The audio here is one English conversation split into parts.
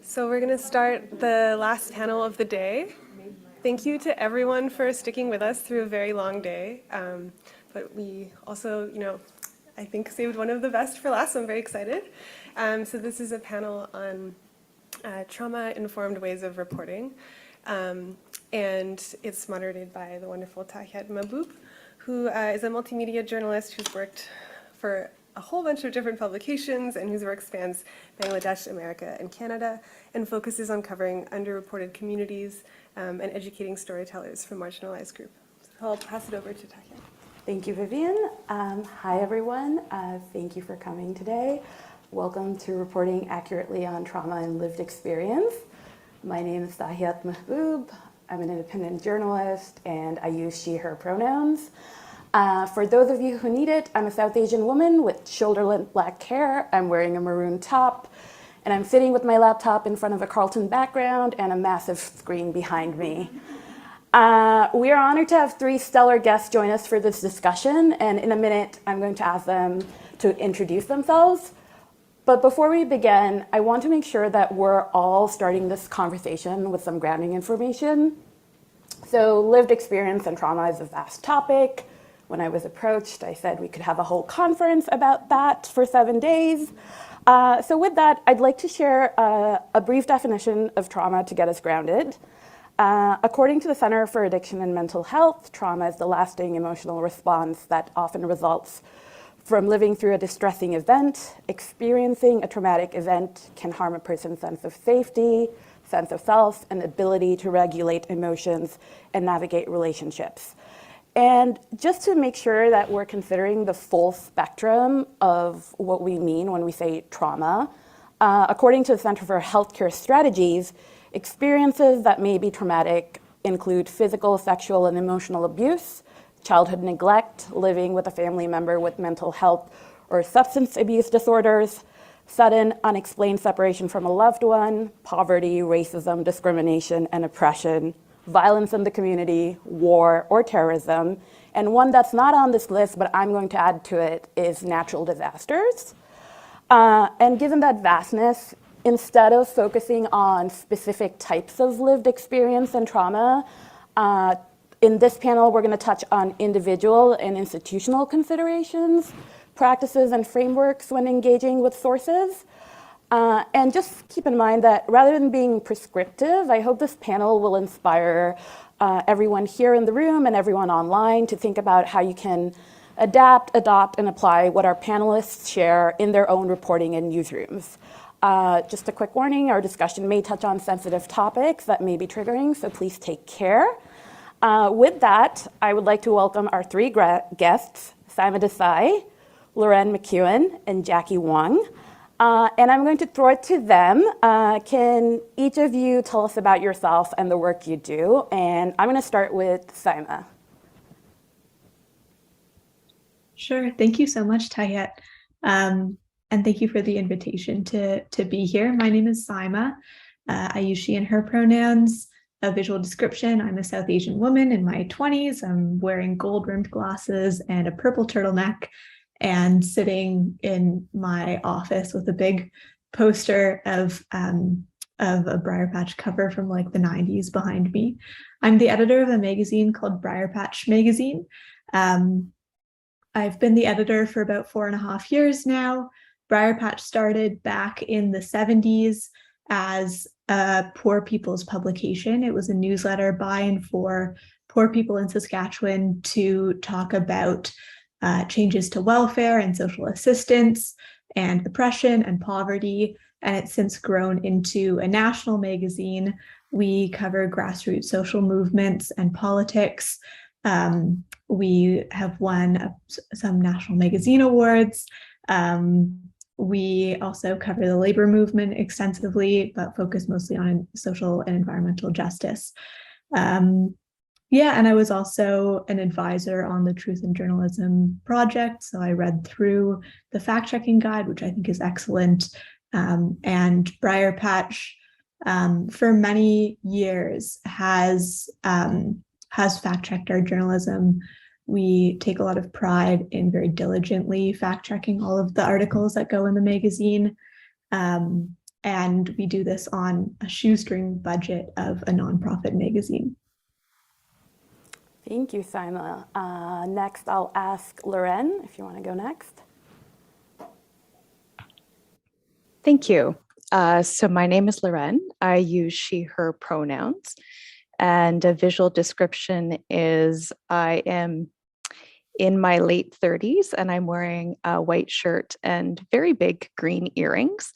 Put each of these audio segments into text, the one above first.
So we're going to start the last panel of the day. Thank you to everyone for sticking with us through a very long day. But we also, I think saved one of the best for last, so I'm very excited. So this is a panel on trauma-informed ways of reporting. And it's moderated by the wonderful Tahiat Mahboob, who is a multimedia journalist who's worked for a whole bunch of different publications and whose work spans Bangladesh, America, and Canada, and focuses on covering underreported communities and educating storytellers from marginalized groups. So I'll pass it over to Tahiat. Thank you, Vivian. Hi, everyone. Thank you for coming today. Welcome to Reporting Accurately on Trauma and Lived Experience. My name is Tahiat Mahboob. I'm an independent journalist, and I use she, her pronouns. For those of you who need it, I'm a South Asian woman with shoulder-length black hair. I'm wearing a maroon top, and I'm sitting with my laptop in front of a Carleton background and a massive screen behind me. We are honored to have three stellar guests join us for this discussion, and in a minute, I'm going to ask them to introduce themselves. But before we begin, I want to make sure that we're all starting this conversation with some grounding information. So lived experience and trauma is a vast topic. When I was approached, I said we could have a whole conference about that for 7 days. So with that, I'd like to share a brief definition of trauma to get us grounded. According to the Center for Addiction and Mental Health, trauma is the lasting emotional response that often results from living through a distressing event. Experiencing a traumatic event can harm a person's sense of safety, sense of self, and ability to regulate emotions and navigate relationships. And just to make sure that we're considering the full spectrum of what we mean when we say trauma, according to the Center for Healthcare Strategies, experiences that may be traumatic include physical, sexual, and emotional abuse, childhood neglect, living with a family member with mental health or substance abuse disorders, sudden unexplained separation from a loved one, poverty, racism, discrimination, and oppression, violence in the community, war, or terrorism. And one that's not on this list, but I'm going to add to it, is natural disasters. And given that vastness, instead of focusing on specific types of lived experience and trauma, in this panel, we're going to touch on individual and institutional considerations, practices, and frameworks when engaging with sources. And just keep in mind that rather than being prescriptive, I hope this panel will inspire everyone here in the room and everyone online to think about how you can adapt, adopt, and apply what our panelists share in their own reporting in newsrooms. Just a quick warning, our discussion may touch on sensitive topics that may be triggering, so please take care. With that, I would like to welcome our three guests, Saima Desai, McKeon, and Jackie Wong. And I'm going to throw it to them. Can each of you tell us about yourself and the work you do? And I'm going to start with Saima. Sure. Thank you so much, Tahiat. And thank you for the invitation to be here. My name is Saima. I use she and her pronouns. A visual description: I'm a South Asian woman in my 20s. I'm wearing gold-rimmed glasses and a purple turtleneck and sitting in my office with a big poster of a Briarpatch cover from like the 90s behind me. I'm the editor of a magazine called Briarpatch Magazine. I've been the editor for about 4.5 years now. Briarpatch started back in the 70s as a poor people's publication. It was a newsletter by and for poor people in Saskatchewan to talk about changes to welfare and social assistance and oppression and poverty. And it's since grown into a national magazine. We cover grassroots social movements and politics. We have won some national magazine awards. We also cover the labor movement extensively, but focus mostly on social and environmental justice. And I was also an advisor on the Truth in Journalism project. So I read through the fact-checking guide, which I think is excellent. And Briarpatch, for many years, has fact-checked our journalism. We take a lot of pride in very diligently fact-checking all of the articles that go in the magazine. and we do this on a shoestring budget of a nonprofit magazine. Thank you, Saima. Next, I'll ask Loren, if you want to go next. Thank you. So my name is Loren. I use she, her pronouns. And a visual description is I am in my late 30s and I'm wearing a white shirt and very big green earrings.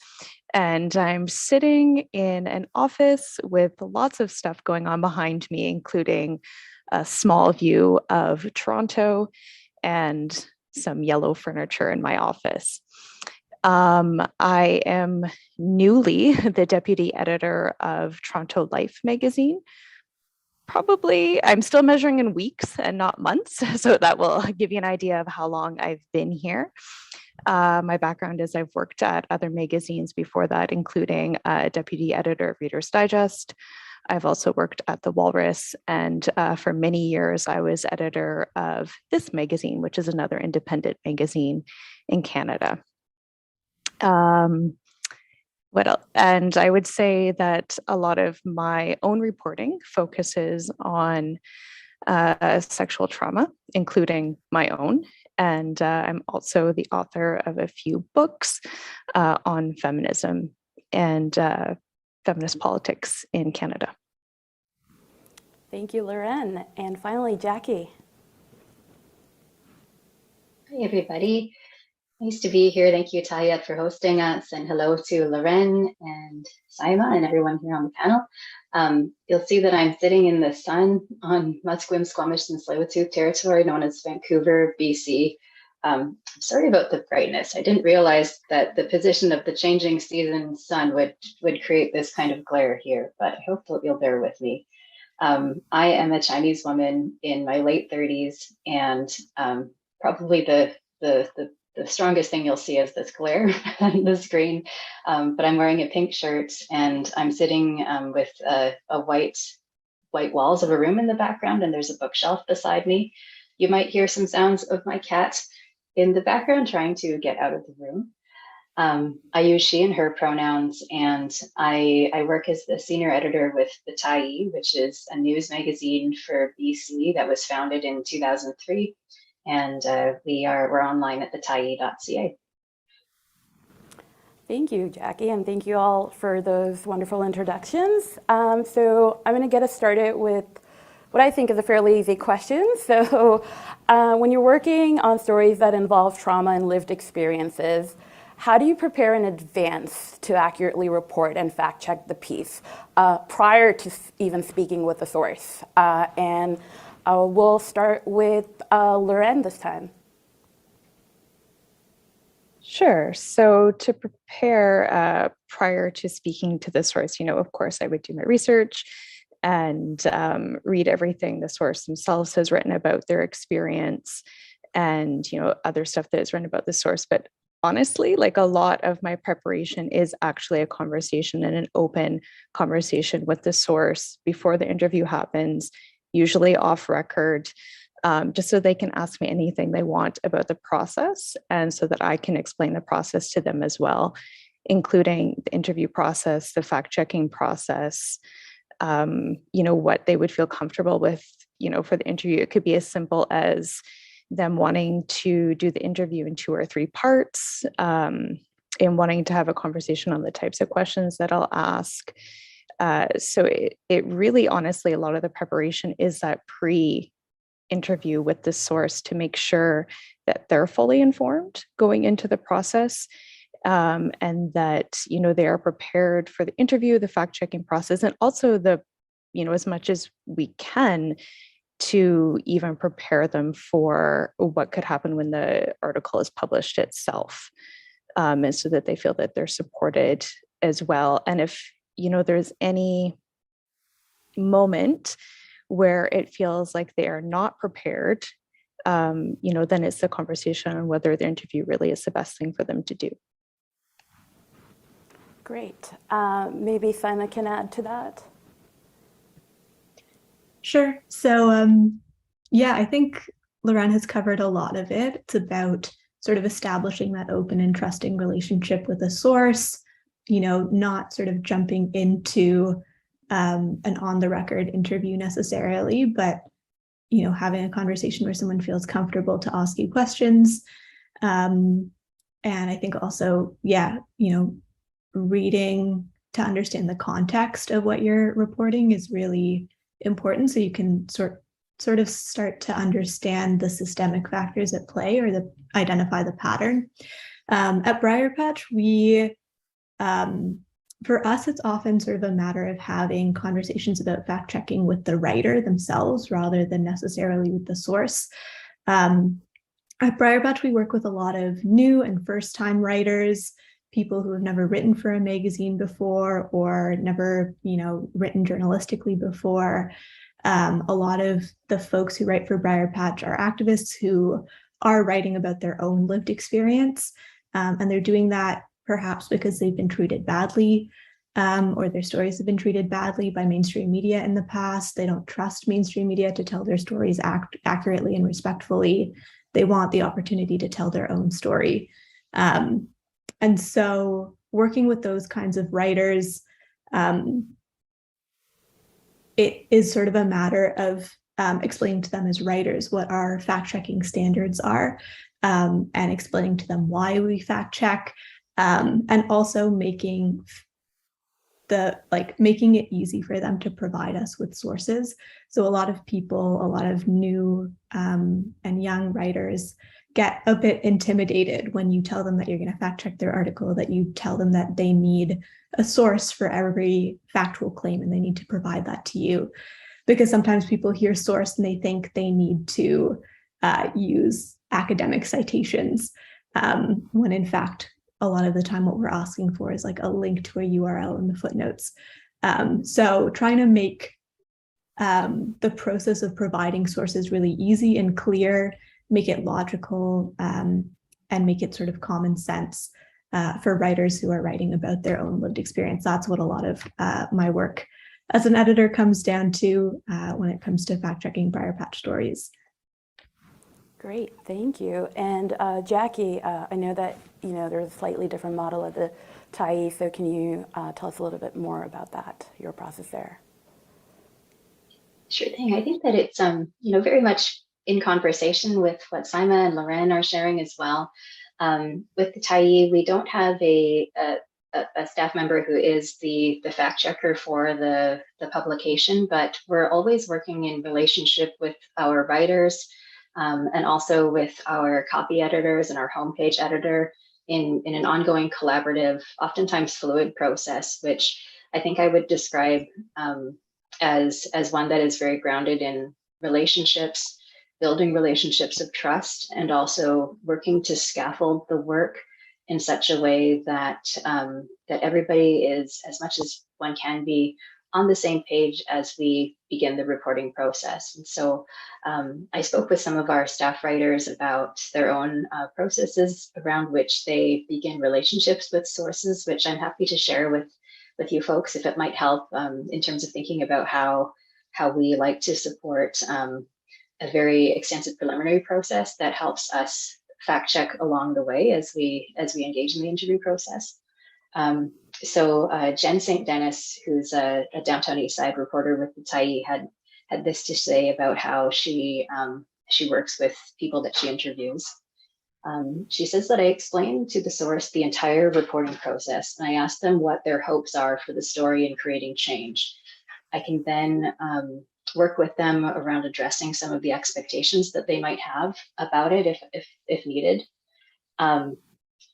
And I'm sitting in an office with lots of stuff going on behind me, including a small view of Toronto and some yellow furniture in my office. I am newly the deputy editor of Toronto Life magazine. Probably, I'm still measuring in weeks and not months, so that will give you an idea of how long I've been here. My background is I've worked at other magazines before that, including deputy editor of Reader's Digest. I've also worked at The Walrus, and for many years I was editor of this magazine, which is another independent magazine in Canada. What else? And I would say that a lot of my own reporting focuses on sexual trauma, including my own. And I'm also the author of a few books on feminism and feminist politics in Canada. Thank you, Loren. And finally, Jackie. Hi, everybody. Nice to be here. Thank you, Tahiat, for hosting us. And hello to Loren and Saima and everyone here on the panel. You'll see that I'm sitting in the sun on Musqueam, Squamish, and Tsleil-Waututh territory, known as Vancouver, BC. Sorry about the brightness. I didn't realize that the position of the changing season sun would create this kind of glare here, but I hope that you'll bear with me. I am a Chinese woman in my late 30s, and probably the strongest thing you'll see is this glare on the screen. But I'm wearing a pink shirt, and I'm sitting with a white walls of a room in the background, and there's a bookshelf beside me. You might hear some sounds of my cat in the background trying to get out of the room. I use she and her pronouns, and I work as the senior editor with the Tyee, which is a news magazine for BC that was founded in 2003. And we're online at thetyee.ca. Thank you, Jackie, and thank you all for those wonderful introductions. So I'm going to get us started with what I think is a fairly easy question. So when you're working on stories that involve trauma and lived experiences, how do you prepare in advance to accurately report and fact check the piece prior to even speaking with the source? We'll start with Loren this time. Sure. So to prepare prior to speaking to the source, of course, I would do my research and read everything the source themselves has written about their experience and, other stuff that is written about the source. But honestly, like a lot of my preparation is actually a conversation and an open conversation with the source before the interview happens, usually off record, just so they can ask me anything they want about the process and so that I can explain the process to them as well, including the interview process, the fact-checking process, what they would feel comfortable with, for the interview. It could be as simple as them wanting to do the interview in 2 or 3 parts, and wanting to have a conversation on the types of questions that I'll ask. So it really, honestly, a lot of the preparation is that pre-interview with the source to make sure that they're fully informed going into the process, and that, they are prepared for the interview, the fact-checking process, and also as much as we can to even prepare them for what could happen when the article is published itself, and so that they feel that they're supported as well. And if there's any moment where it feels like they are not prepared, then it's the conversation on whether the interview really is the best thing for them to do. Great. Maybe Saima can add to that. Sure. So, I think Loren has covered a lot of it. It's about sort of establishing that open and trusting relationship with a source, not sort of jumping into an on-the-record interview necessarily, but having a conversation where someone feels comfortable to ask you questions. And I think also, reading to understand the context of what you're reporting is really important, so you can sort of start to understand the systemic factors at play, or identify the pattern. At Briarpatch, for us, it's often sort of a matter of having conversations about fact checking with the writer themselves rather than necessarily with the source. At Briarpatch, we work with a lot of new and first-time writers, people who have never written for a magazine before or never, written journalistically before. A lot of the folks who write for Briarpatch are activists who are writing about their own lived experience, and they're doing that perhaps because they've been treated badly, or their stories have been treated badly by mainstream media in the past. They don't trust mainstream media to tell their stories accurately and respectfully. They want the opportunity to tell their own story. And so working with those kinds of writers, it is sort of a matter of explaining to them as writers what our fact-checking standards are, and explaining to them why we fact-check, and also making it easy for them to provide us with sources. So a lot of new and young writers get a bit intimidated when you tell them that you're going to fact check their article, that you tell them that they need a source for every factual claim and they need to provide that to you. Because sometimes people hear source and they think they need to use academic citations, when in fact, a lot of the time what we're asking for is like a link to a URL in the footnotes. So trying to make the process of providing sources really easy and clear, make it logical, and make it sort of common sense for writers who are writing about their own lived experience. That's what a lot of my work as an editor comes down to when it comes to fact-checking Briarpatch stories. Great, thank you. And Jackie, I know that there's a slightly different model at the Tyee, so can you tell us a little bit more about that, your process there? Sure thing. I think that it's very much in conversation with what Saima and Loren are sharing as well. With the Tyee, we don't have a staff member who is the fact checker for the publication, but we're always working in relationship with our writers, and also with our copy editors and our homepage editor in an ongoing collaborative, oftentimes fluid process, which I think I would describe as one that is very grounded in relationships, building relationships of trust, and also working to scaffold the work in such a way that that everybody is, as much as one can be, on the same page as we begin the reporting process. And so I spoke with some of our staff writers about their own processes around which they begin relationships with sources, which I'm happy to share with you folks if it might help in terms of thinking about how we like to support a very extensive preliminary process that helps us fact check along the way as we engage in the interview process. So Jen St. Dennis, who's a downtown East Side reporter with the Tyee, had this to say about how she works with people that she interviews. She says that I explain to the source the entire reporting process, and I ask them what their hopes are for the story in creating change. I can then work with them around addressing some of the expectations that they might have about it if needed.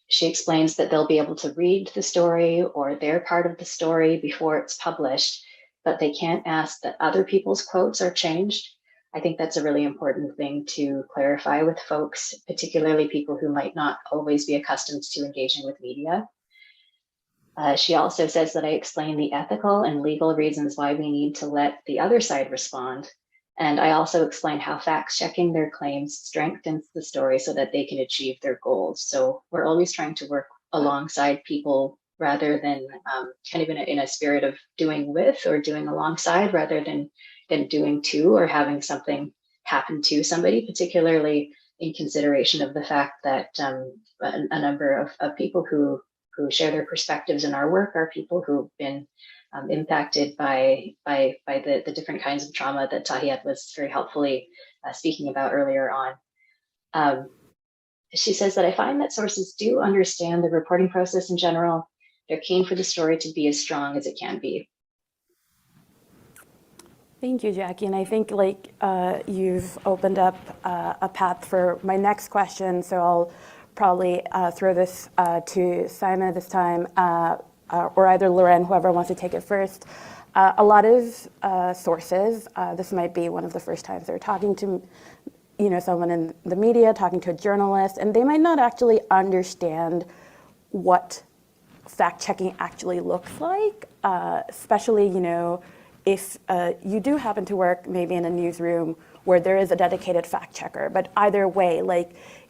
She explains that they'll be able to read the story or their part of the story before it's published, but they can't ask that other people's quotes are changed. I think that's a really important thing to clarify with folks, particularly people who might not always be accustomed to engaging with media. She also says that I explain the ethical and legal reasons why we need to let the other side respond. And I also explain how fact-checking their claims strengthens the story so that they can achieve their goals. So we're always trying to work alongside people rather than kind of in a spirit of doing with or doing alongside rather than doing to or having something happen to somebody, particularly in consideration of the fact that a number of people who who share their perspectives in our work are people who've been impacted by the different kinds of trauma that Tahiat was very helpfully speaking about earlier on. She says that I find that sources do understand the reporting process in general. They're keen for the story to be as strong as it can be. Thank you, Jackie. And I think you've opened up a path for my next question. So I'll probably throw this to Saima this time, or either Loren, whoever wants to take it first. A lot of sources, this might be one of the first times they're talking to someone in the media, talking to a journalist, and they might not actually understand what fact-checking actually looks like, especially, if you do happen to work maybe in a newsroom where there is a dedicated fact-checker. But either way,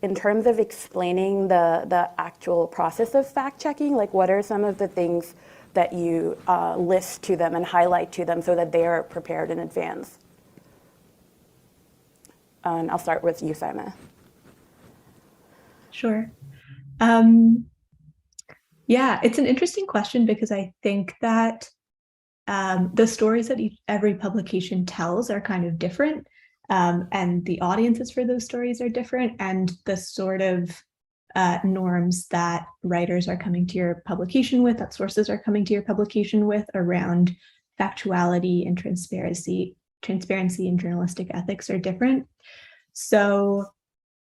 in terms of explaining the actual process of fact-checking, what are some of the things that you list to them and highlight to them so that they are prepared in advance? And I'll start with you, Saima. Sure. Yeah, it's an interesting question because I think that the stories that every publication tells are kind of different, and the audiences for those stories are different, and the sort of norms that writers are coming to your publication with, that sources are coming to your publication with around factuality and transparency and journalistic ethics are different. So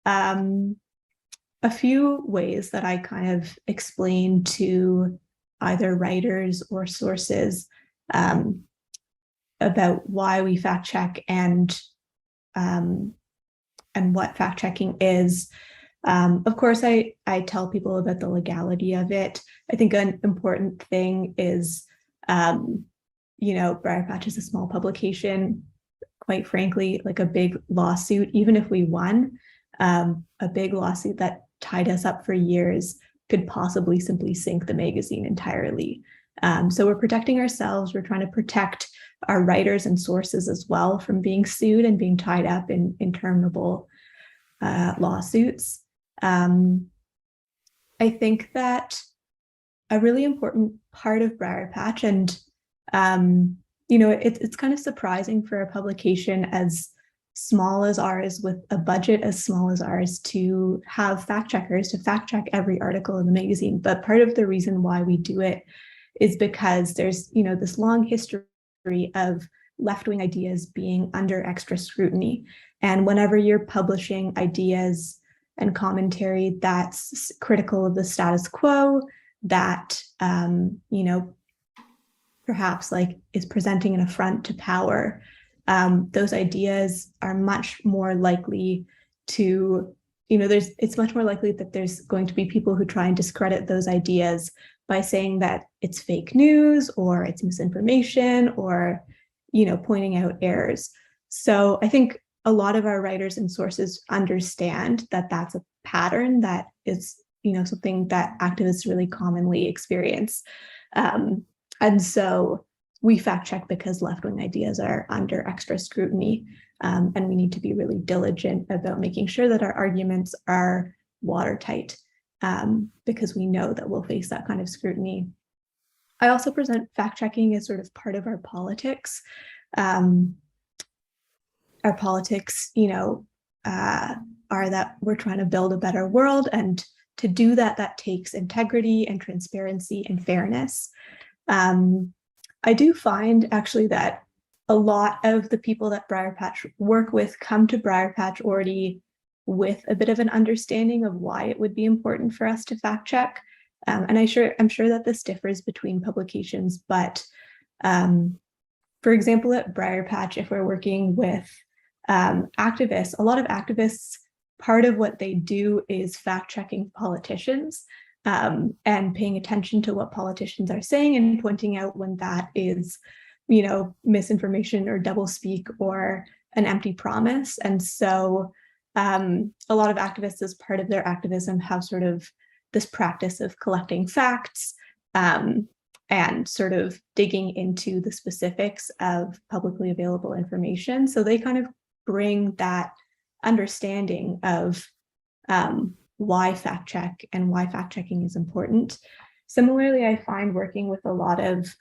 a few ways that I kind of explain to either writers or sources about why we fact check and what fact checking is. Of course, I tell people about the legality of it. I think an important thing is, Briarpatch is a small publication. Quite frankly, a big lawsuit, even if we won, a big lawsuit that tied us up for years could possibly simply sink the magazine entirely. So we're protecting ourselves. We're trying to protect our writers and sources as well from being sued and being tied up in interminable lawsuits. I think that a really important part of Briarpatch, and it's kind of surprising for a publication as small as ours, with a budget as small as ours, to have fact checkers to fact check every article in the magazine. But part of the reason why we do it is because there's this long history of left-wing ideas being under extra scrutiny. And whenever you're publishing ideas and commentary that's critical of the status quo, that perhaps is presenting an affront to power, those ideas are much more likely to, it's much more likely that there's going to be people who try and discredit those ideas by saying that it's fake news or it's misinformation or, pointing out errors. So I think a lot of our writers and sources understand that that's a pattern that is, something that activists really commonly experience. And so we fact check because left-wing ideas are under extra scrutiny, and we need to be really diligent about making sure that our arguments are watertight, because we know that we'll face that kind of scrutiny. I also present fact checking as sort of part of our politics. Our politics, are that we're trying to build a better world, and to do that, that takes integrity and transparency and fairness. I do find actually that a lot of the people that Briarpatch work with come to Briarpatch already with a bit of an understanding of why it would be important for us to fact check. And I'm sure that this differs between publications, but for example, at Briarpatch, if we're working with activists, a lot of activists, part of what they do is fact checking politicians. And paying attention to what politicians are saying and pointing out when that is, misinformation or doublespeak or an empty promise. And so a lot of activists, as part of their activism, have sort of this practice of collecting facts and sort of digging into the specifics of publicly available information. So they kind of bring that understanding of why fact check and why fact checking is important. Similarly, I find working with a lot of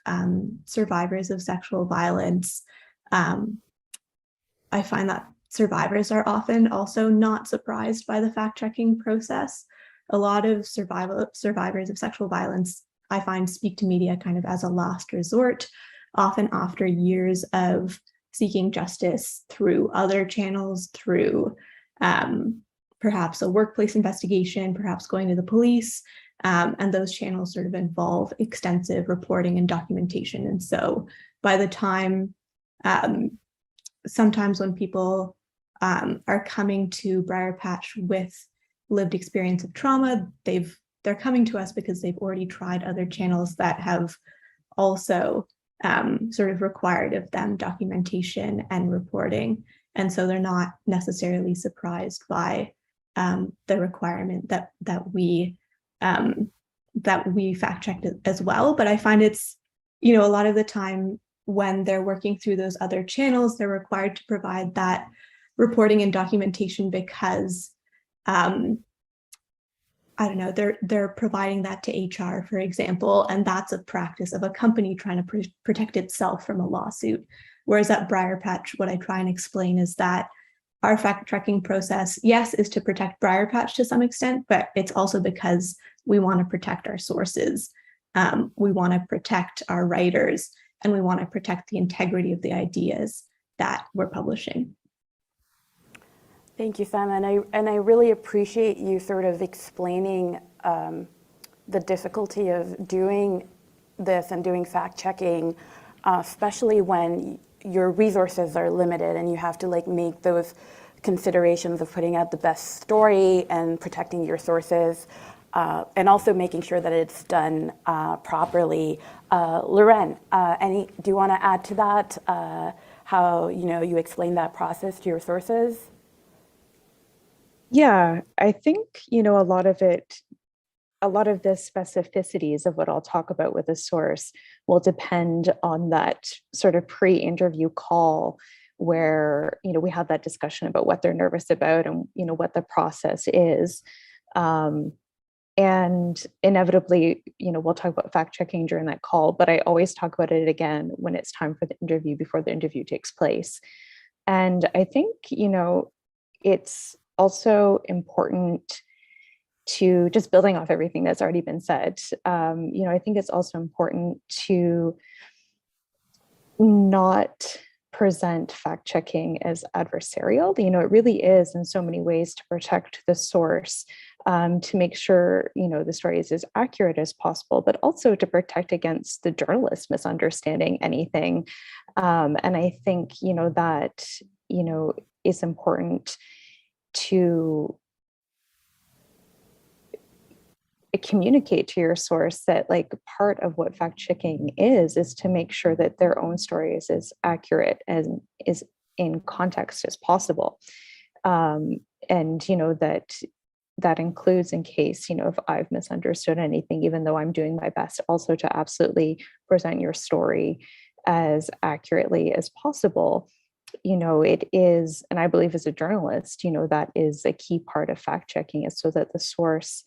survivors of sexual violence, I find that survivors are often also not surprised by the fact-checking process. A lot of survivors of sexual violence, I find, speak to media kind of as a last resort, often after years of seeking justice through other channels, through perhaps a workplace investigation, perhaps going to the police, and those channels sort of involve extensive reporting and documentation. And so by the time, sometimes when people are coming to Briarpatch with lived experience of trauma, they're coming to us because they've already tried other channels that have also sort of required of them documentation and reporting. And so they're not necessarily surprised by the requirement that we fact checked as well. But I find it's, a lot of the time when they're working through those other channels, they're required to provide that reporting and documentation because I don't know, they're providing that to HR, for example, and that's a practice of a company trying to protect itself from a lawsuit. Whereas at Briarpatch, what I try and explain is that our fact-checking process, yes, is to protect Briarpatch to some extent, but it's also because we want to protect our sources. We want to protect our writers, and we want to protect the integrity of the ideas that we're publishing. Thank you, Saima, and I really appreciate you sort of explaining the difficulty of doing this and doing fact-checking, especially when your resources are limited and you have to make those considerations of putting out the best story and protecting your sources, and also making sure that it's done properly. Loren, do you want to add to that? How you explain that process to your sources? Yeah, I think, a lot of the specificities of what I'll talk about with a source will depend on that sort of pre-interview call where, we have that discussion about what they're nervous about and, what the process is. And inevitably, we'll talk about fact checking during that call, but I always talk about it again when it's time for the interview, before the interview takes place. And I think, it's also important to, just building off everything that's already been said, I think it's also important to not present fact checking as adversarial. It really is in so many ways to protect the source, to make sure, the story is as accurate as possible, but also to protect against the journalist misunderstanding anything. And I think, that, is important to communicate to your source that part of what fact checking is to make sure that their own story is as accurate and is in context as possible. And that includes in case, if I've misunderstood anything, even though I'm doing my best also to absolutely present your story as accurately as possible. It is, and I believe as a journalist, that is a key part of fact checking, is so that the source,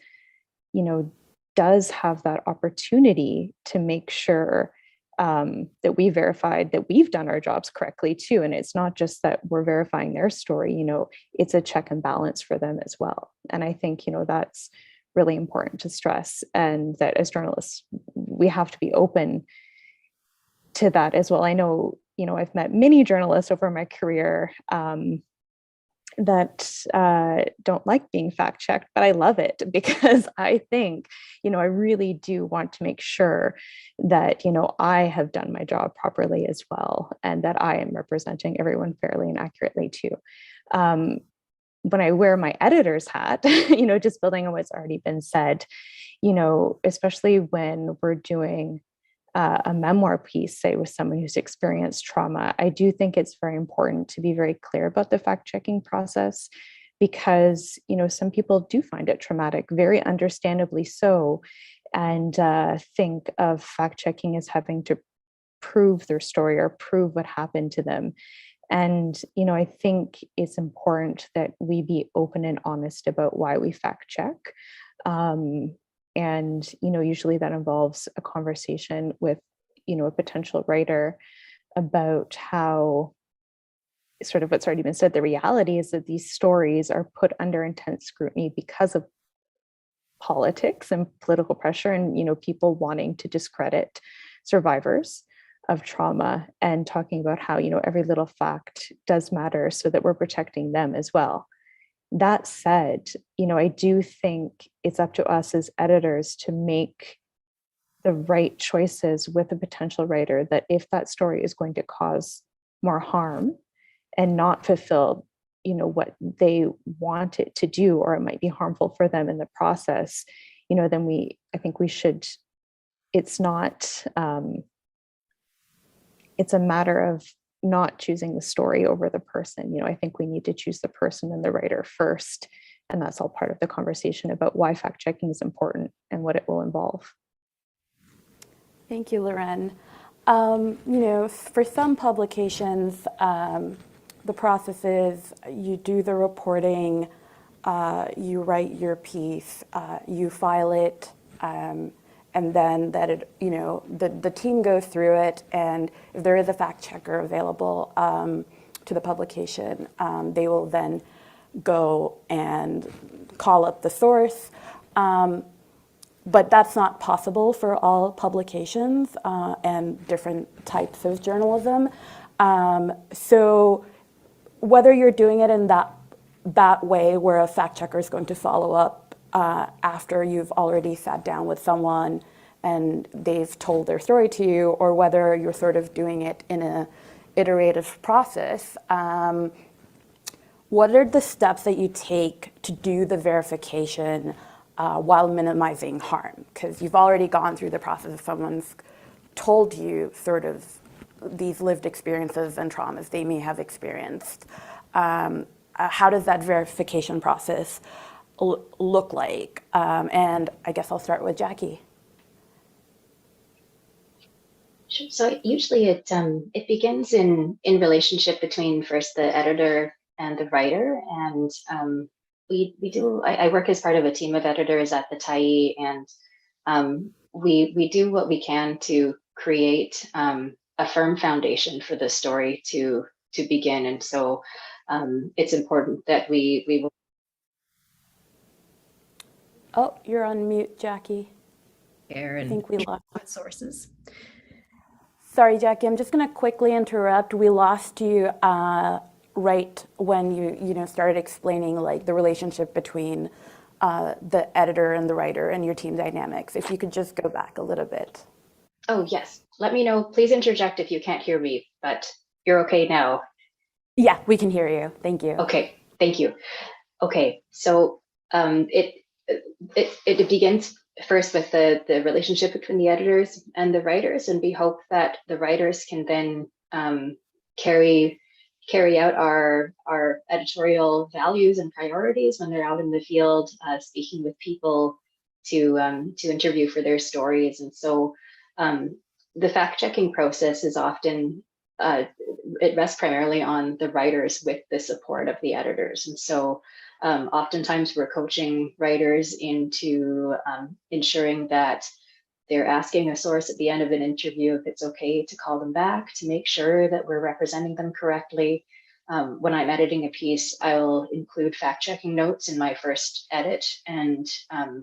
does have that opportunity to make sure that we verified that we've done our jobs correctly too. And it's not just that we're verifying their story, it's a check and balance for them as well. And I think, that's really important to stress, and that as journalists, we have to be open to that as well. I know, I've met many journalists over my career that don't like being fact checked, but I love it because I think, I really do want to make sure that, I have done my job properly as well, and that I am representing everyone fairly and accurately too. When I wear my editor's hat, just building on what's already been said, especially when we're doing a memoir piece, say with someone who's experienced trauma, I do think it's very important to be very clear about the fact-checking process, because, some people do find it traumatic, very understandably so, and think of fact-checking as having to prove their story or prove what happened to them. And, I think it's important that we be open and honest about why we fact check. And, usually that involves a conversation with, a potential writer about how, sort of what's already been said, the reality is that these stories are put under intense scrutiny because of politics and political pressure and, people wanting to discredit survivors of trauma, and talking about how, every little fact does matter so that we're protecting them as well. That said, I do think it's up to us as editors to make the right choices with a potential writer, that if that story is going to cause more harm and not fulfill, what they want it to do, or it might be harmful for them in the process, then I think we should, it's not, it's a matter of not choosing the story over the person. I think we need to choose the person and the writer first. And that's all part of the conversation about why fact checking is important and what it will involve. Thank you, Loren. For some publications, the process is you do the reporting, you write your piece, you file it, and then the team goes through it, and if there is a fact checker available to the publication, they will then go and call up the source. But that's not possible for all publications and different types of journalism. So whether you're doing it in that way, where a fact checker is going to follow up after you've already sat down with someone and they've told their story to you, or whether you're sort of doing it in an iterative process, what are the steps that you take to do the verification while minimizing harm? Because you've already gone through the process of someone's told you sort of these lived experiences and traumas they may have experienced. How does that verification process look like? And I guess I'll start with Jackie. Sure. So usually it begins in relationship between first the editor and the writer, and I work as part of a team of editors at the Tyee, and we do what we can to create a firm foundation for the story to begin. And so it's important that we will. Oh, you're on mute, Jackie. Aaron. I think we lost sources. Sorry, Jackie, I'm just going to quickly interrupt. We lost you right when you started explaining like the relationship between the editor and the writer and your team dynamics. If you could just go back a little bit. Oh, yes. Let me know. Please interject if you can't hear me, but you're okay now. Yeah, we can hear you. Thank you. Okay, thank you. Okay, so it begins first with the relationship between the editors and the writers, and we hope that the writers can then carry out our editorial values and priorities when they're out in the field speaking with people to interview for their stories. And so the fact-checking process is often it rests primarily on the writers with the support of the editors. And so oftentimes we're coaching writers into ensuring that they're asking a source at the end of an interview if it's okay to call them back, to make sure that we're representing them correctly. When I'm editing a piece, I'll include fact-checking notes in my first edit, and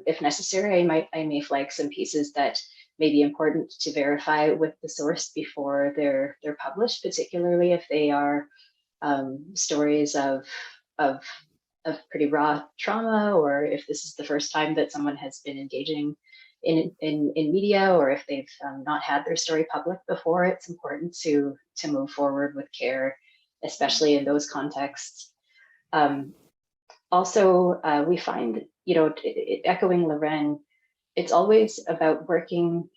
if necessary, I may flag some pieces that may be important to verify with the source before they're published, particularly if they are stories of pretty raw trauma, or if this is the first time that someone has been engaging in media, or if they've not had their story public before. It's important to move forward with care, especially in those contexts. Also, we find, echoing Loren, it's always about working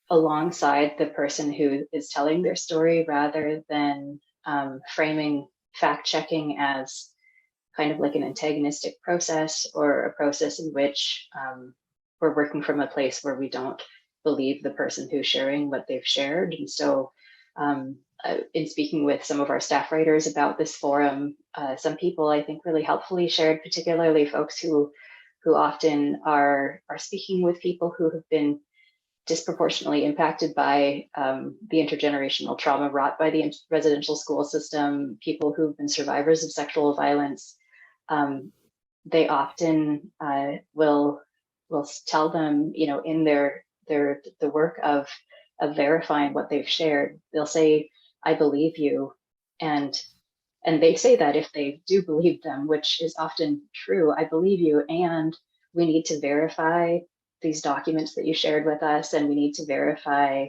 alongside the person who is telling their story, rather than framing fact-checking as kind of like an antagonistic process, or a process in which we're working from a place where we don't believe the person who's sharing what they've shared. And so in speaking with some of our staff writers about this forum, some people I think really helpfully shared, particularly folks who who often are speaking with people who have been disproportionately impacted by the intergenerational trauma wrought by the residential school system, people who've been survivors of sexual violence. They often will tell them, you know, in the work of verifying what they've shared, they'll say, "I believe you," and they say that if they do believe them, which is often true, "I believe you, and we need to verify these documents that you shared with us, and we need to verify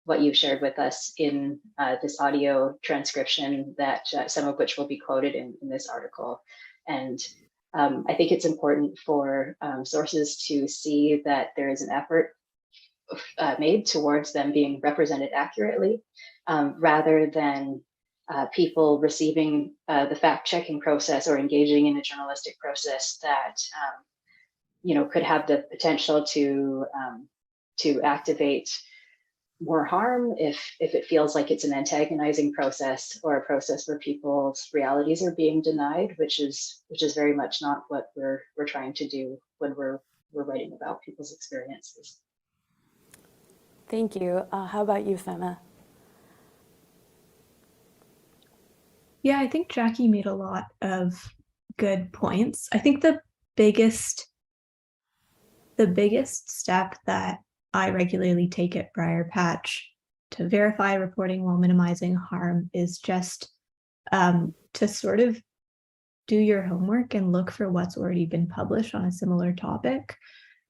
what you shared with us in this audio transcription that some of which will be quoted in this article." And I think it's important for sources to see that there is an effort made towards them being represented accurately, rather than people receiving the fact-checking process or engaging in a journalistic process that you know, could have the potential to activate more harm if it feels like it's an antagonizing process or a process where people's realities are being denied, which is very much not what we're trying to do when we're writing about people's experiences. Thank you. How about you, Saima? Yeah, I think Jackie made a lot of good points. I think the biggest step that I regularly take at Briarpatch to verify reporting while minimizing harm is just to sort of do your homework and look for what's already been published on a similar topic.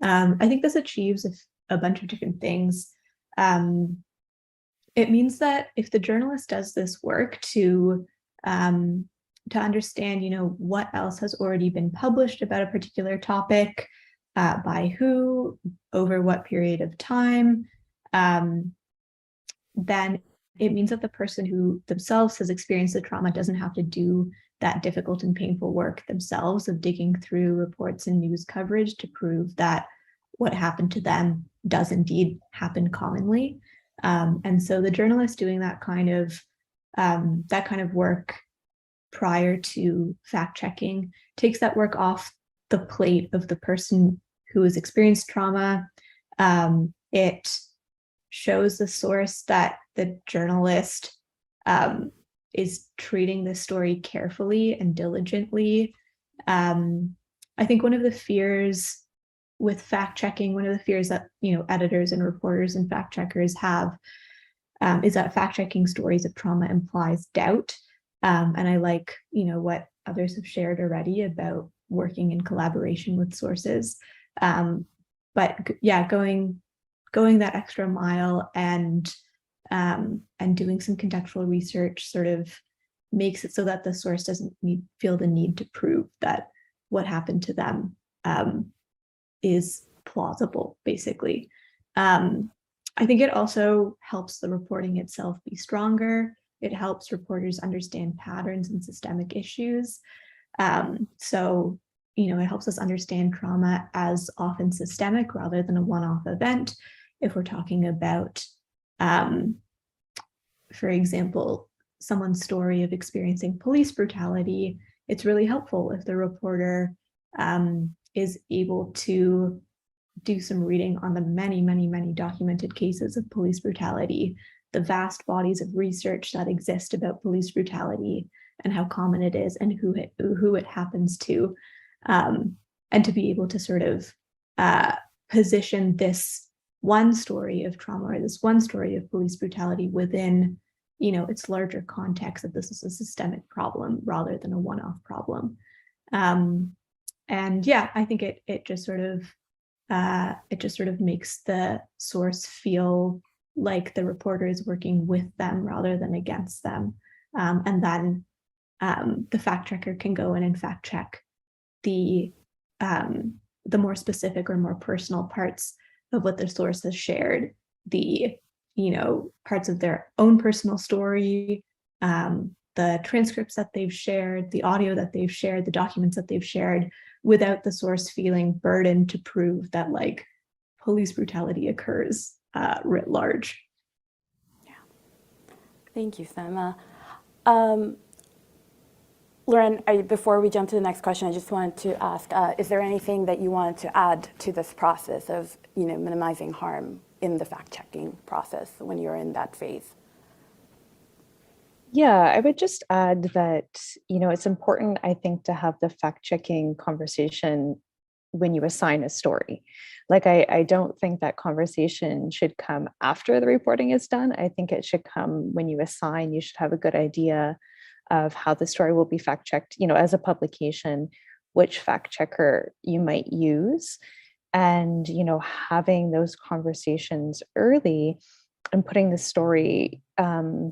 I think this achieves a bunch of different things. It means that if the journalist does this work to understand, you know, what else has already been published about a particular topic, by who, over what period of time, then it means that the person who themselves has experienced the trauma doesn't have to do that difficult and painful work themselves of digging through reports and news coverage to prove that what happened to them does indeed happen commonly. And so the journalist doing that kind of work prior to fact checking takes that work off the plate of the person who has experienced trauma. It shows the source that the journalist is treating the story carefully and diligently. I think one of the fears with fact checking, one of the fears that, you know, editors and reporters and fact checkers have is that fact checking stories of trauma implies doubt. And I like, you know, what others have shared already about working in collaboration with sources. But yeah, going that extra mile and doing some contextual research sort of makes it so that the source doesn't feel the need to prove that what happened to them is plausible, basically. I think it also helps the reporting itself be stronger. It helps reporters understand patterns and systemic issues. So, you know, it helps us understand trauma as often systemic rather than a one-off event. If we're talking about, for example, someone's story of experiencing police brutality, it's really helpful if the reporter is able to do some reading on the many, many, many documented cases of police brutality, the vast bodies of research that exist about police brutality and how common it is and who it happens to, and to be able to sort of position this one story of trauma or this one story of police brutality within, you know, its larger context that this is a systemic problem rather than a one-off problem. And yeah, I think it just sort of makes the source feel like the reporter is working with them rather than against them. And then the fact checker can go in and fact check the more specific or more personal parts of what the source has shared, the, you know, parts of their own personal story, the transcripts that they've shared, the audio that they've shared, the documents that they've shared, without the source feeling burdened to prove that like police brutality occurs writ large. Yeah. Thank you, Saima. Lauren, before we jump to the next question, I just wanted to ask, is there anything that you wanted to add to this process of, minimizing harm in the fact-checking process when you're in that phase? Yeah, I would just add that, it's important, I think, to have the fact-checking conversation when you assign a story. Like, I don't think that conversation should come after the reporting is done. I think it should come when you assign. You should have a good idea of how the story will be fact-checked, as a publication, which fact-checker you might use. And, having those conversations early and putting the story to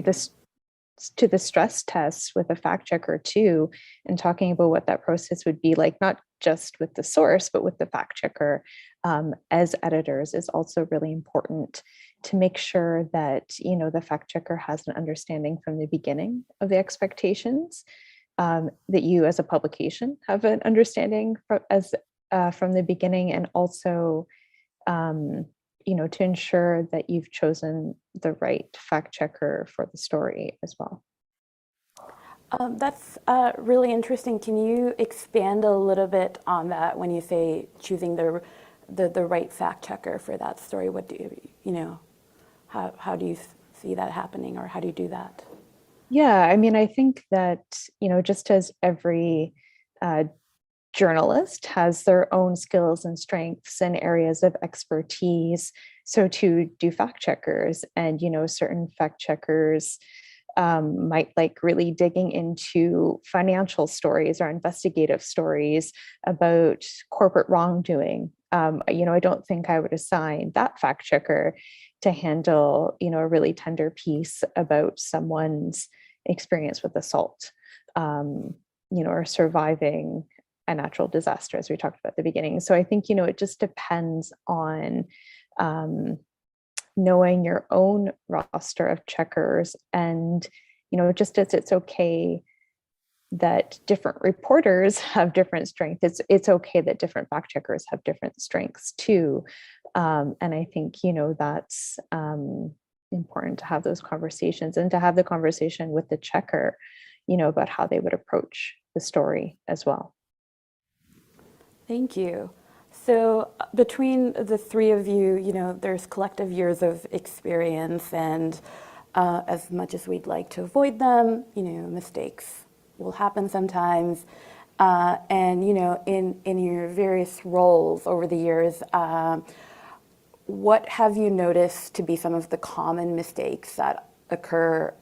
the stress test with a fact checker too, and talking about what that process would be like, not just with the source, but with the fact checker as editors, is also really important to make sure that, the fact checker has an understanding from the beginning of the expectations, that you as a publication have an understanding from the beginning, and also to ensure that you've chosen the right fact checker for the story as well. That's really interesting. Can you expand a little bit on that when you say choosing the right fact checker for that story? What do how do you see that happening, or how do you do that? Yeah, I think that, just as every journalist has their own skills and strengths and areas of expertise, so too do fact checkers. And, certain fact checkers might like really digging into financial stories or investigative stories about corporate wrongdoing. I don't think I would assign that fact checker to handle, a really tender piece about someone's experience with assault, or surviving a natural disaster, as we talked about at the beginning. So I think, it just depends on knowing your own roster of checkers, and, just as it's okay that different reporters have different strengths, it's okay that different fact checkers have different strengths too. And I think, that's important to have those conversations, and to have the conversation with the checker, about how they would approach the story as well. Thank you. So between the three of you, there's collective years of experience, and as much as we'd like to avoid them, mistakes will happen sometimes. And, in your various roles over the years, what have you noticed to be some of the common mistakes that occur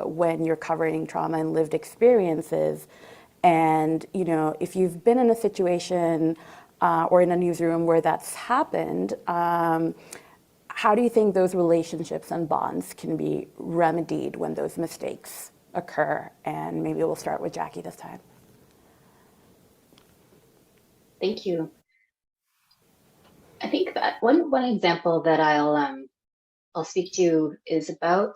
when you're covering trauma and lived experiences? And, if you've been in a situation or in a newsroom where that's happened, how do you think those relationships and bonds can be remedied when those mistakes occur? And maybe we'll start with Jackie this time. Thank you. I think that one example that I'll speak to is about,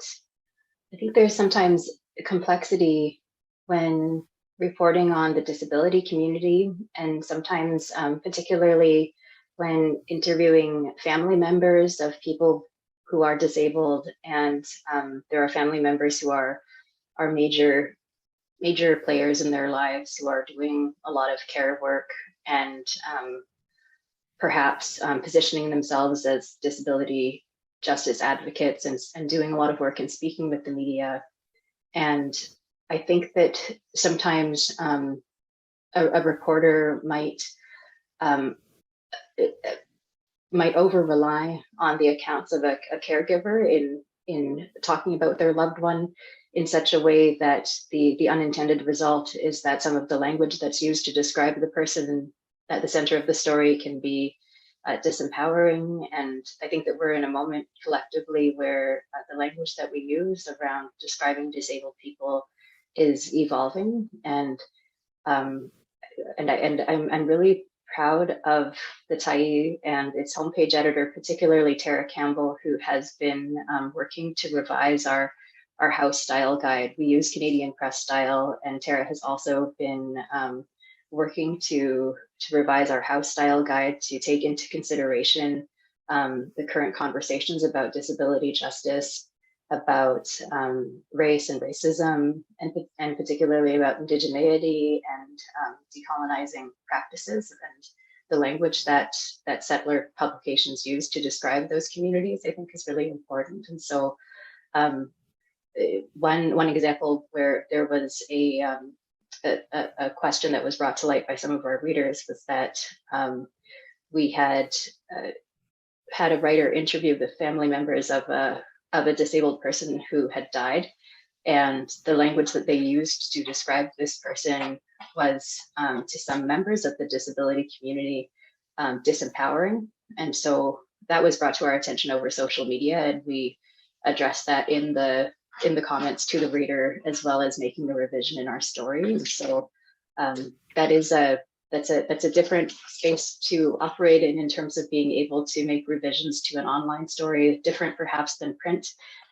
I think there's sometimes complexity when reporting on the disability community, and sometimes particularly when interviewing family members of people who are disabled, and there are family members who are major players in their lives, who are doing a lot of care work, and perhaps positioning themselves as disability justice advocates, and doing a lot of work and speaking with the media. And I think that sometimes a reporter might over rely on the accounts of a caregiver in talking about their loved one, in such a way that the unintended result is that some of the language that's used to describe the person at the center of the story can be disempowering. And I think that we're in a moment collectively where the language that we use around describing disabled people is evolving. And I'm really proud of the Tyee and its homepage editor, particularly Tara Campbell, who has been working to revise our house style guide. We use Canadian Press style, and Tara has also been working to revise our house style guide to take into consideration the current conversations about disability justice. about race and racism, and particularly about indigeneity and decolonizing practices and the language that settler publications use to describe those communities, I think is really important. And so one example where there was a question that was brought to light by some of our readers was that we had had a writer interview the family members of a disabled person who had died, and the language that they used to describe this person was, to some members of the disability community, disempowering. And so that was brought to our attention over social media, and we addressed that in the comments to the reader, as well as making the revision in our story. And so that's a different space to operate in terms of being able to make revisions to an online story, different perhaps than print.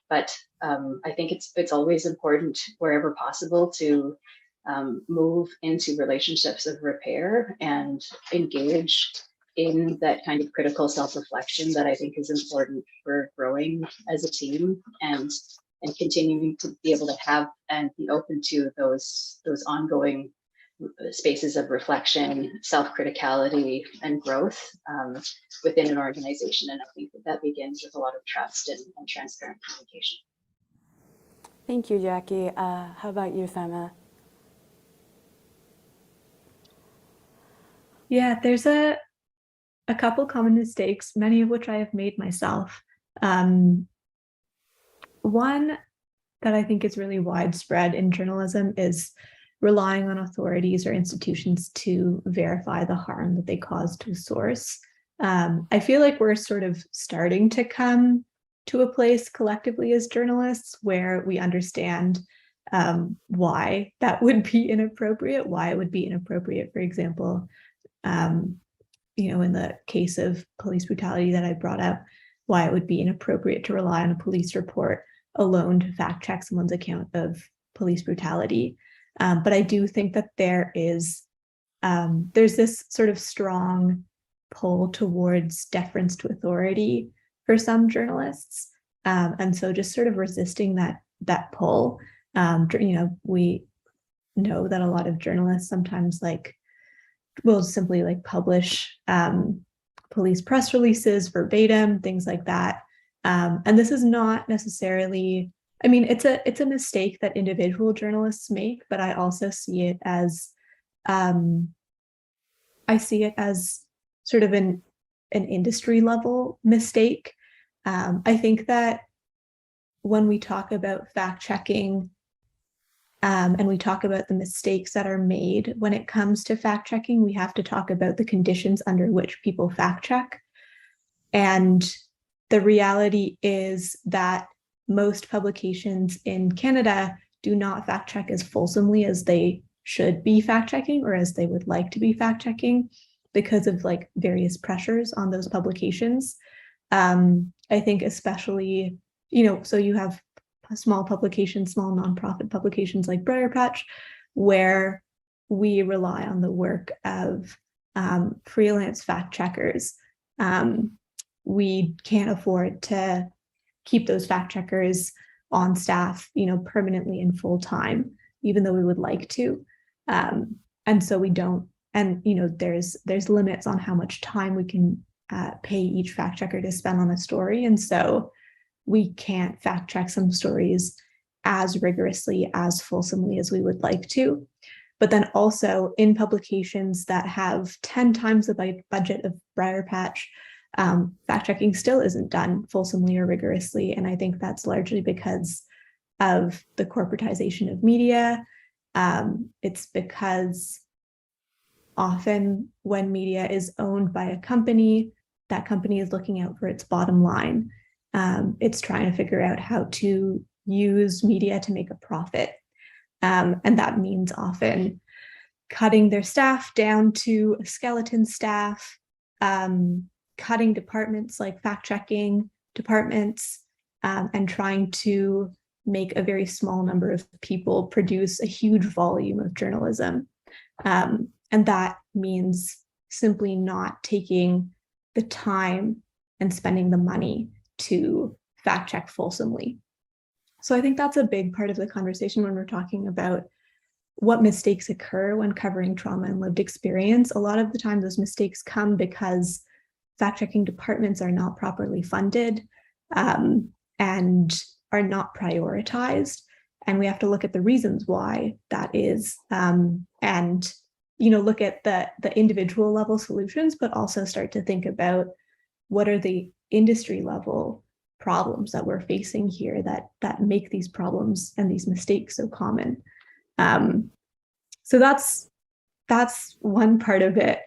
But I think it's always important, wherever possible, to move into relationships of repair and engage in that kind of critical self-reflection that I think is important for growing as a team and continuing to be able to have and be open to those ongoing spaces of reflection, self-criticality, and growth within an organization. And I think that begins with a lot of trust and transparent communication. Thank you, Jackie. How about you, Saima? Yeah, there's a couple common mistakes, many of which I have made myself. One that I think is really widespread in journalism is relying on authorities or institutions to verify the harm that they cause to a source. I feel like we're sort of starting to come to a place collectively as journalists where we understand why that would be inappropriate, why it would be inappropriate, for example, in the case of police brutality that I brought up, why it would be inappropriate to rely on a police report alone to fact check someone's account of police brutality. But I do think that there's this sort of strong pull towards deference to authority for some journalists. And so just sort of resisting that pull, we know that a lot of journalists sometimes will simply publish police press releases verbatim, things like that. And this is not necessarily, I mean, it's a mistake that individual journalists make, but I also see it as, sort of an industry level mistake. I think that when we talk about fact checking, and we talk about the mistakes that are made when it comes to fact checking, we have to talk about the conditions under which people fact check. And the reality is that most publications in Canada do not fact check as fulsomely as they should be fact checking or as they would like to be fact checking because of various pressures on those publications. I think especially, so you have small publications, small nonprofit publications like Briarpatch, where we rely on the work of freelance fact checkers. We can't afford to keep those fact checkers on staff, permanently and full time, even though we would like to. And so we don't, and there's limits on how much time we can pay each fact checker to spend on a story. And so we can't fact check some stories as rigorously, as fulsomely as we would like to. But then also in publications that have 10 times the budget of Briarpatch, fact checking still isn't done fulsomely or rigorously. And I think that's largely because of the corporatization of media. It's because often when media is owned by a company, that company is looking out for its bottom line. It's trying to figure out how to use media to make a profit. And that means often cutting their staff down to a skeleton staff, cutting departments like fact-checking departments, and trying to make a very small number of people produce a huge volume of journalism. And that means simply not taking the time and spending the money to fact check fulsomely. So I think that's a big part of the conversation when we're talking about what mistakes occur when covering trauma and lived experience. A lot of the time those mistakes come because fact-checking departments are not properly funded and are not prioritized. And we have to look at the reasons why that is, and look at the individual level solutions, but also start to think about what are the industry level problems that we're facing here that make these problems and these mistakes so common. So that's one part of it.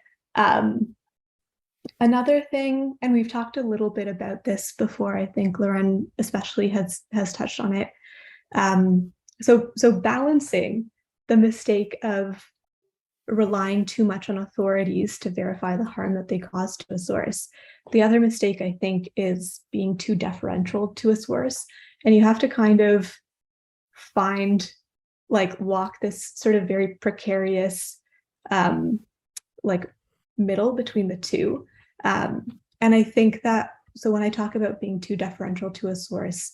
Another thing, and we've talked a little bit about this before, I think Loren especially has touched on it. So balancing the mistake of relying too much on authorities to verify the harm that they cause to a source. The other mistake, I think, is being too deferential to a source. And you have to kind of walk this sort of very precarious, middle between the two. And I think that, so when I talk about being too deferential to a source,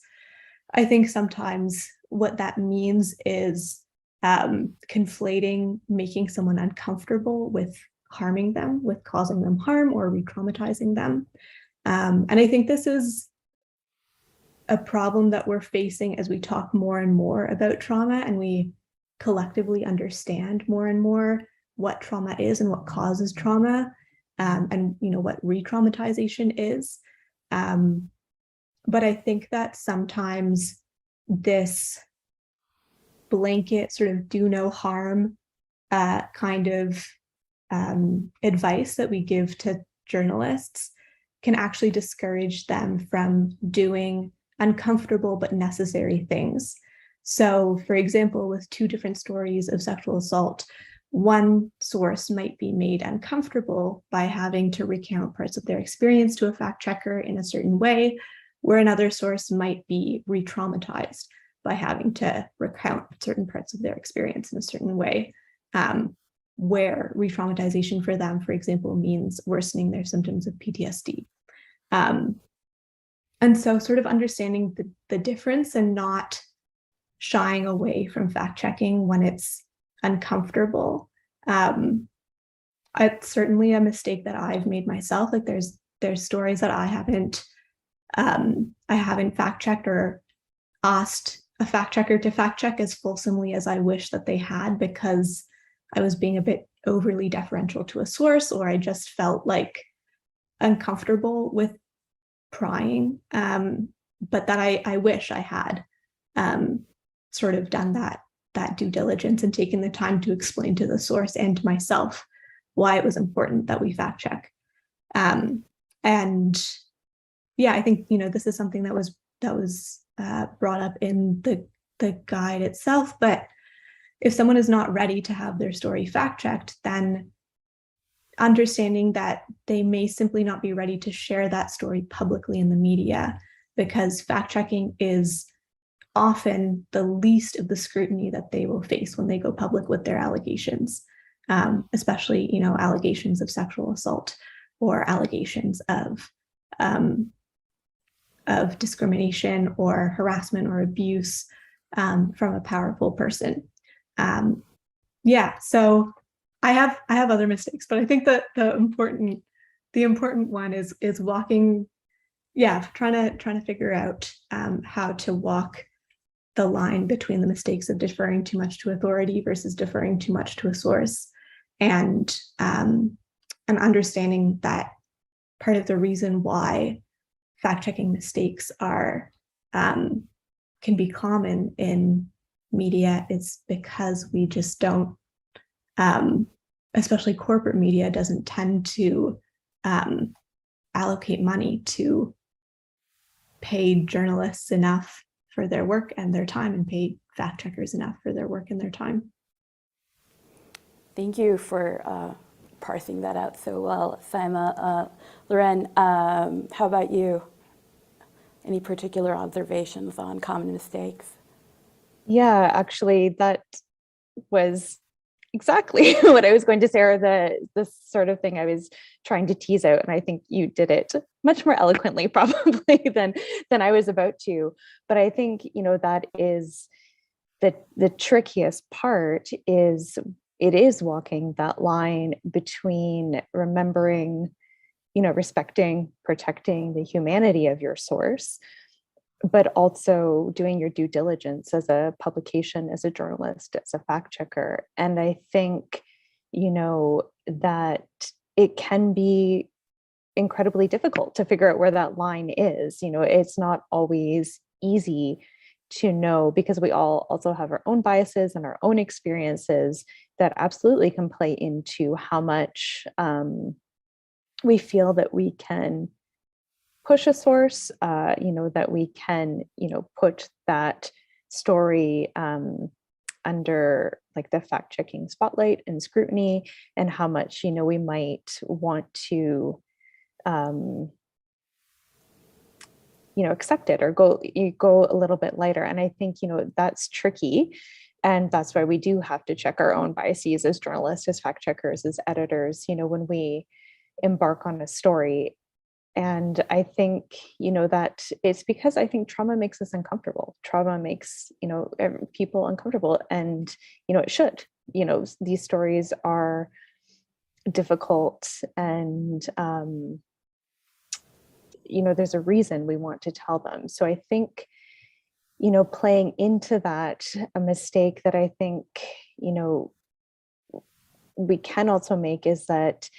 I think sometimes what that means is conflating making someone uncomfortable with harming them, with causing them harm or re-traumatizing them. And I think this is a problem that we're facing as we talk more and more about trauma and we collectively understand more and more what trauma is and what causes trauma, and what re-traumatization is. But I think that sometimes this blanket sort of do no harm kind of advice that we give to journalists can actually discourage them from doing uncomfortable but necessary things. So, for example, with two different stories of sexual assault, one source might be made uncomfortable by having to recount parts of their experience to a fact checker in a certain way, where another source might be re-traumatized by having to recount certain parts of their experience in a certain way, where re-traumatization for them, for example, means worsening their symptoms of PTSD. And so sort of understanding the difference and not shying away from fact checking when it's uncomfortable. It's certainly a mistake that I've made myself. Like there's stories that I haven't fact checked or asked a fact checker to fact check as fulsomely as I wish that they had, because I was being a bit overly deferential to a source, or I just felt like uncomfortable with prying. But that I wish I had sort of done that due diligence and taken the time to explain to the source and to myself why it was important that we fact check. And yeah, I think this is something that was brought up in the guide itself. But if someone is not ready to have their story fact checked, then understanding that they may simply not be ready to share that story publicly in the media, because fact checking is often the least of the scrutiny that they will face when they go public with their allegations, especially allegations of sexual assault or allegations of discrimination or harassment or abuse from a powerful person. So I have other mistakes, but I think that the important one is walking, trying to figure out how to walk the line between the mistakes of deferring too much to authority versus deferring too much to a source, and understanding that part of the reason why fact-checking mistakes are can be common in media is because we just don't, especially corporate media, doesn't tend to allocate money to pay journalists enough for their work and their time, and pay fact checkers enough for their work and their time. Thank you for parsing that out so well, Saima. Loren, how about you? Any particular observations on common mistakes? Yeah, actually, that was exactly what I was going to say, or the sort of thing I was trying to tease out. And I think you did it much more eloquently probably than I was about to. But I think, that is the trickiest part, is it is walking that line between remembering, respecting, protecting the humanity of your source, but also doing your due diligence as a publication, as a journalist, as a fact checker. And I think, that it can be incredibly difficult to figure out where that line is. It's not always easy to know, because we all also have our own biases and our own experiences that absolutely can play into how much we feel that we can push a source, that we can, put that story under like the fact-checking spotlight and scrutiny, and how much, we might want to, accept it or go a little bit lighter. And I think, that's tricky. And that's why we do have to check our own biases as journalists, as fact checkers, as editors, when we embark on a story. And I think, that it's because I think trauma makes us uncomfortable. Trauma makes, people uncomfortable, and, it should. These stories are difficult, and, there's a reason we want to tell them. So I think, playing into that, a mistake that I think, we can also make is that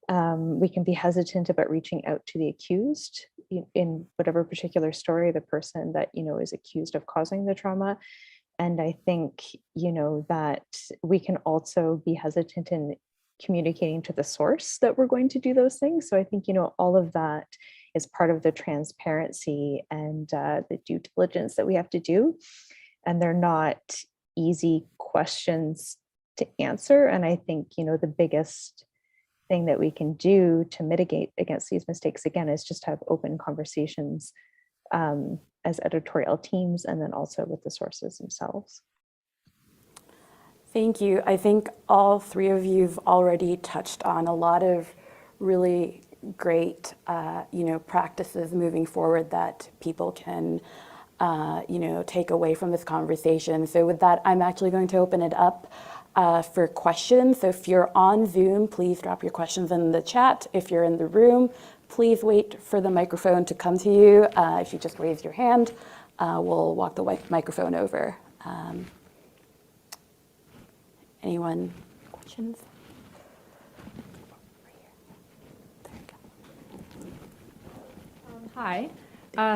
we can be hesitant about reaching out to the accused in whatever particular story, the person that, is accused of causing the trauma. And I think, that we can also be hesitant in communicating to the source that we're going to do those things. So I think, all of that is part of the transparency and the due diligence that we have to do. And they're not easy questions to answer. And I think, the biggest thing that we can do to mitigate against these mistakes, again, is just have open conversations as editorial teams, and then also with the sources themselves. Thank you. I think all three of you've already touched on a lot of really great, practices moving forward that people can, take away from this conversation. So with that, I'm actually going to open it up for questions. So if you're on Zoom, please drop your questions in the chat. If you're in the room, please wait for the microphone to come to you. If you just raise your hand, we'll walk the microphone over. Anyone? Questions? Hi.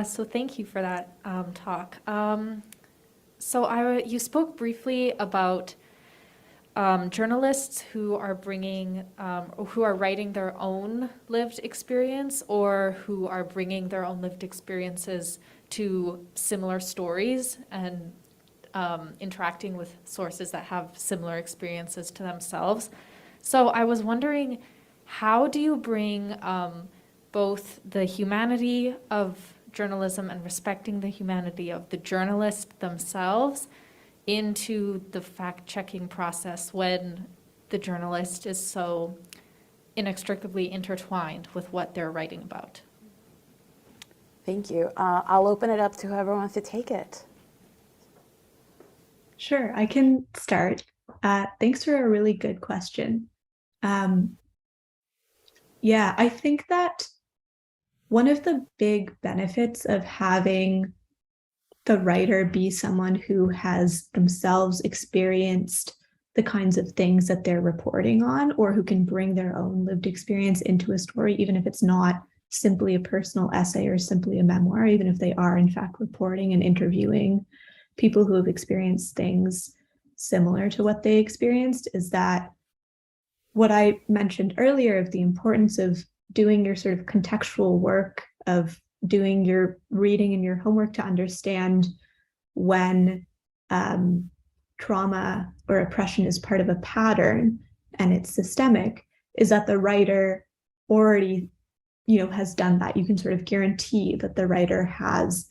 So thank you for that talk. You spoke briefly about journalists who are who are writing their own lived experience, or who are bringing their own lived experiences to similar stories and interacting with sources that have similar experiences to themselves. So I was wondering, how do you bring both the humanity of journalism and respecting the humanity of the journalists themselves into the fact-checking process when the journalist is so inextricably intertwined with what they're writing about? Thank you. I'll open it up to whoever wants to take it. Sure, I can start. Thanks for a really good question. Yeah, I think that one of the big benefits of having the writer be someone who has themselves experienced the kinds of things that they're reporting on, or who can bring their own lived experience into a story, even if it's not simply a personal essay or simply a memoir, even if they are in fact reporting and interviewing people who have experienced things similar to what they experienced, is that what I mentioned earlier of the importance of doing your sort of contextual work, of doing your reading and your homework to understand when trauma or oppression is part of a pattern and it's systemic, is that the writer already, has done that. You can sort of guarantee that the writer has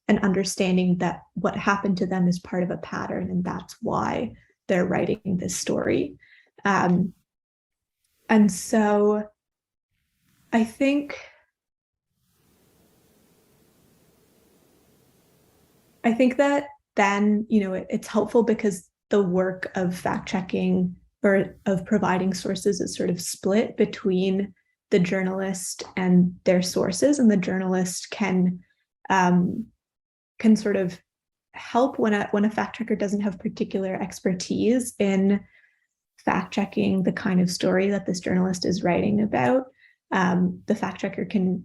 an understanding that what happened to them is part of a pattern, and that's why they're writing this story. And so I think that then, it's helpful because the work of fact checking or of providing sources is sort of split between the journalist and their sources, and the journalist can sort of help when a fact checker doesn't have particular expertise in fact checking the kind of story that this journalist is writing about. The fact checker can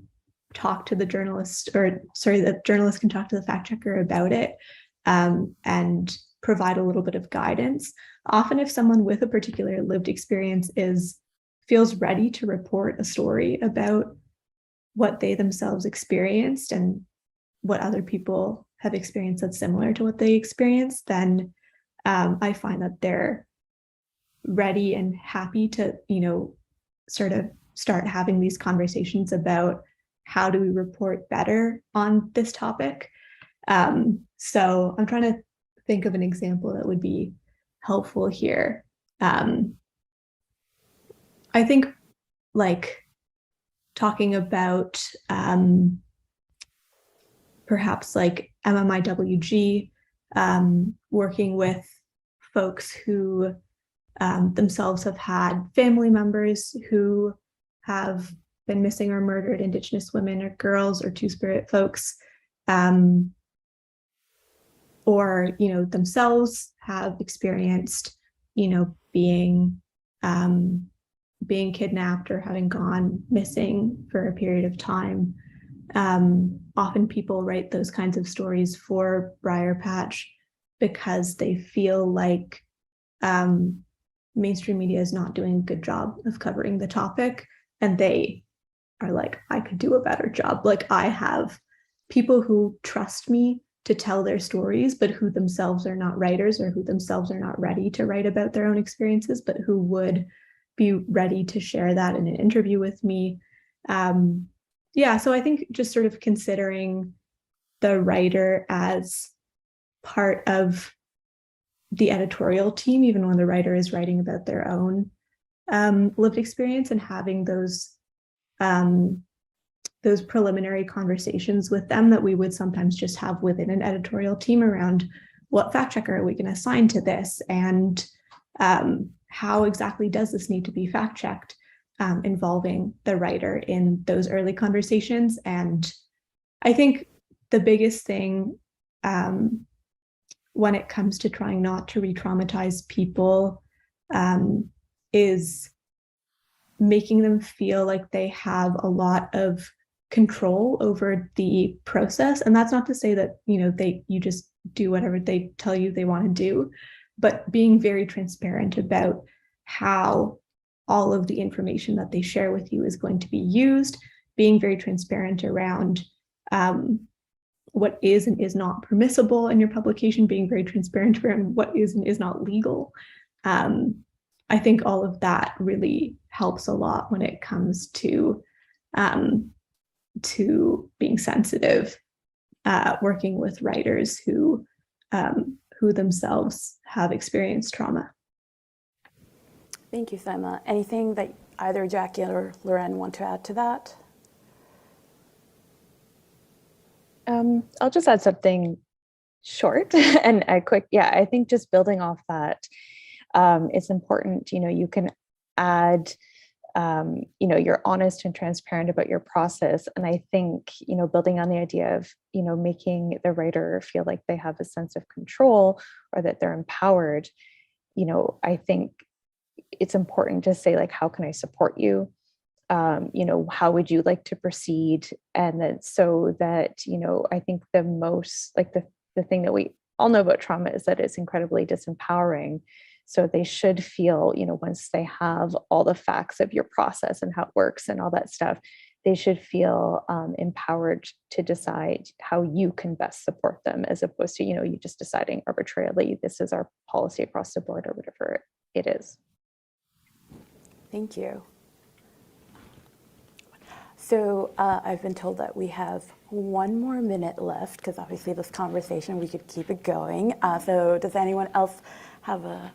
talk to the journalist, the journalist can talk to the fact checker about it, and provide a little bit of guidance. Often if someone with a particular lived experience feels ready to report a story about what they themselves experienced and what other people have experienced that's similar to what they experienced, then I find that they're ready and happy to, sort of start having these conversations about how do we report better on this topic. So I'm trying to think of an example that would be helpful here. I think like talking about perhaps like MMIWG, working with folks who themselves have had family members who have been missing or murdered, Indigenous women or girls or Two-Spirit folks, or themselves have experienced being kidnapped or having gone missing for a period of time. Often people write those kinds of stories for Briarpatch because they feel like mainstream media is not doing a good job of covering the topic, and they are like, I could do a better job. Like, I have people who trust me to tell their stories, but who themselves are not writers or who themselves are not ready to write about their own experiences, but who would be ready to share that in an interview with me. So I think just sort of considering the writer as part of the editorial team, even when the writer is writing about their own lived experience, and having those preliminary conversations with them that we would sometimes just have within an editorial team around what fact checker are we going to assign to this, and how exactly does this need to be fact checked, involving the writer in those early conversations. And I think the biggest thing when it comes to trying not to re-traumatize people is making them feel like they have a lot of control over the process. And that's not to say that, you just do whatever they tell you they want to do, but being very transparent about how all of the information that they share with you is going to be used, being very transparent around what is and is not permissible in your publication, being very transparent around what is and is not legal. I think all of that really helps a lot when it comes to being sensitive, working with writers who themselves have experienced trauma. Thank you, Saima. Anything that either Jackie or Loren want to add to that? I'll just add something short and quick. Yeah, I think just building off that, it's important, you can add, you're honest and transparent about your process. And I think, building on the idea of, making the writer feel like they have a sense of control or that they're empowered, I think it's important to say, like, how can I support you? How would you like to proceed? And then so that, I think the most, like the thing that we all know about trauma is that it's incredibly disempowering. So they should feel, once they have all the facts of your process and how it works and all that stuff, they should feel empowered to decide how you can best support them, as opposed to, you just deciding arbitrarily, this is our policy across the board or whatever it is. Thank you. So I've been told that we have 1 more minute left, because obviously this conversation, we could keep it going. So does anyone else have a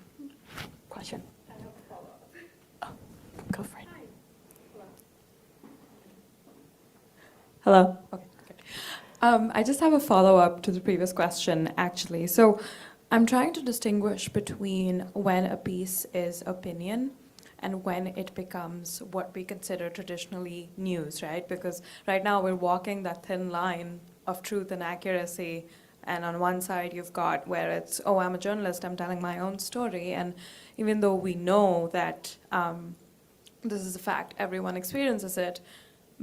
question? Hello. Okay. Good. I just have a follow-up to the previous question, actually. So I'm trying to distinguish between when a piece is opinion and when it becomes what we consider traditionally news, right? Because right now we're walking that thin line of truth and accuracy. And on one side, you've got where it's, oh, I'm a journalist, I'm telling my own story. And even though we know that this is a fact, everyone experiences it,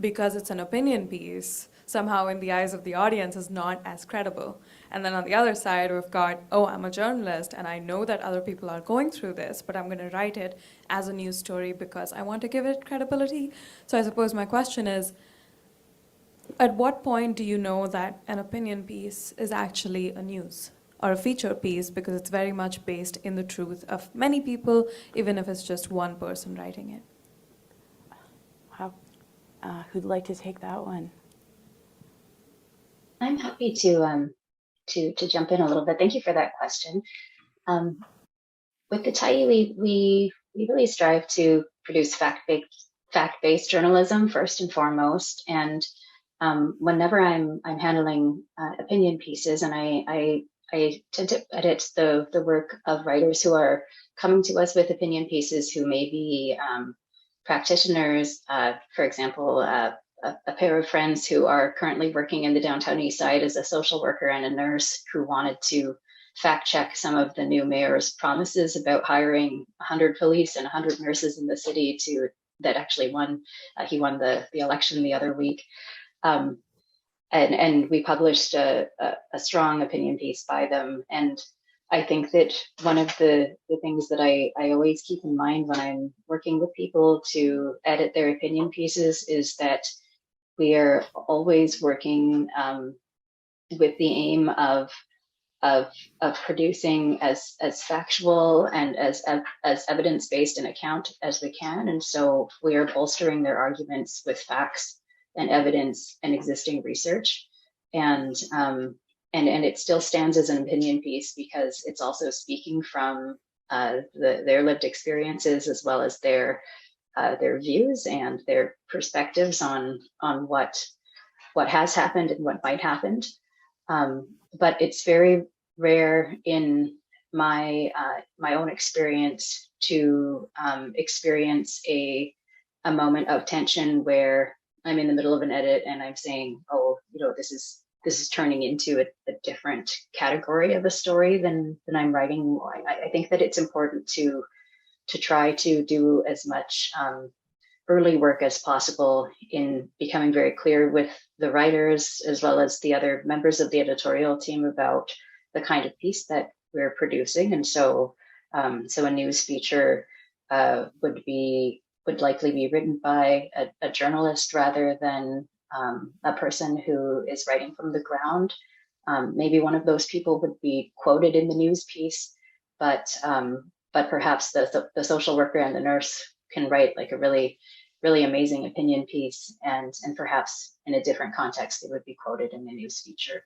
because it's an opinion piece, somehow in the eyes of the audience is not as credible. And then on the other side, we've got, oh, I'm a journalist, and I know that other people are going through this, but I'm going to write it as a news story because I want to give it credibility. So I suppose my question is, at what point do you know that an opinion piece is actually a news or a feature piece because it's very much based in the truth of many people, even if it's just one person writing it? Wow. Who'd like to take that one? I'm happy to jump in a little bit. Thank you for that question. With the Tyee, we really strive to produce fact-based journalism first and foremost. And whenever I'm handling opinion pieces, and I tend to edit the work of writers who are coming to us with opinion pieces who may be practitioners, for example, a pair of friends who are currently working in the downtown east side as a social worker and a nurse who wanted to fact check some of the new mayor's promises about hiring 100 police and 100 nurses in the city that actually won. He won the election the other week. And we published a strong opinion piece by them. And I think that one of the things that I always keep in mind when I'm working with people to edit their opinion pieces is that we are always working with the aim of producing as factual and as evidence-based an account as we can. And so we are bolstering their arguments with facts and evidence and existing research. And it still stands as an opinion piece because it's also speaking from their lived experiences as well as their views and their perspectives on what has happened and what might happen. But it's very rare in my own experience to experience a moment of tension where I'm in the middle of an edit and I'm saying, oh, this is turning into a different category of a story than I'm writing. I think that it's important to try to do as much early work as possible in becoming very clear with the writers as well as the other members of the editorial team about the kind of piece that we're producing. And so a news feature would likely be written by a journalist rather than a person who is writing from the ground. Maybe one of those people would be quoted in the news piece, but perhaps the social worker and the nurse can write like a really, really amazing opinion piece, and perhaps in a different context, it would be quoted in the news feature.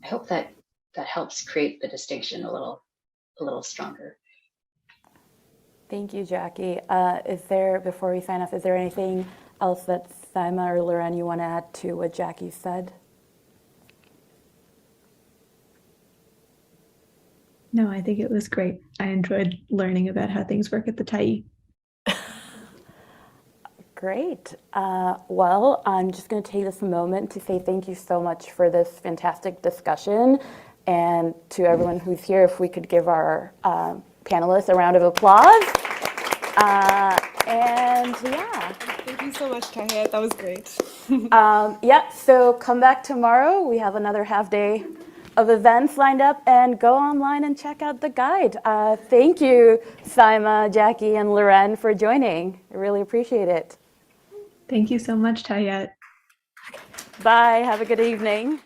I hope that helps create the distinction a little stronger. Thank you, Jackie. Before we sign off, is there anything else that Saima or Loren you want to add to what Jackie said? No, I think it was great. I enjoyed learning about how things work at the Tyee. Great. Well, I'm just going to take this moment to say thank you so much for this fantastic discussion. And to everyone who's here, if we could give our panelists a round of applause. And yeah. Thank you so much, Tahiat. That was great. So come back tomorrow. We have another half day of events lined up, and go online and check out the guide. Thank you, Saima, Jackie, and Loren for joining. I really appreciate it. Thank you so much, Tahiat. Bye. Have a good evening.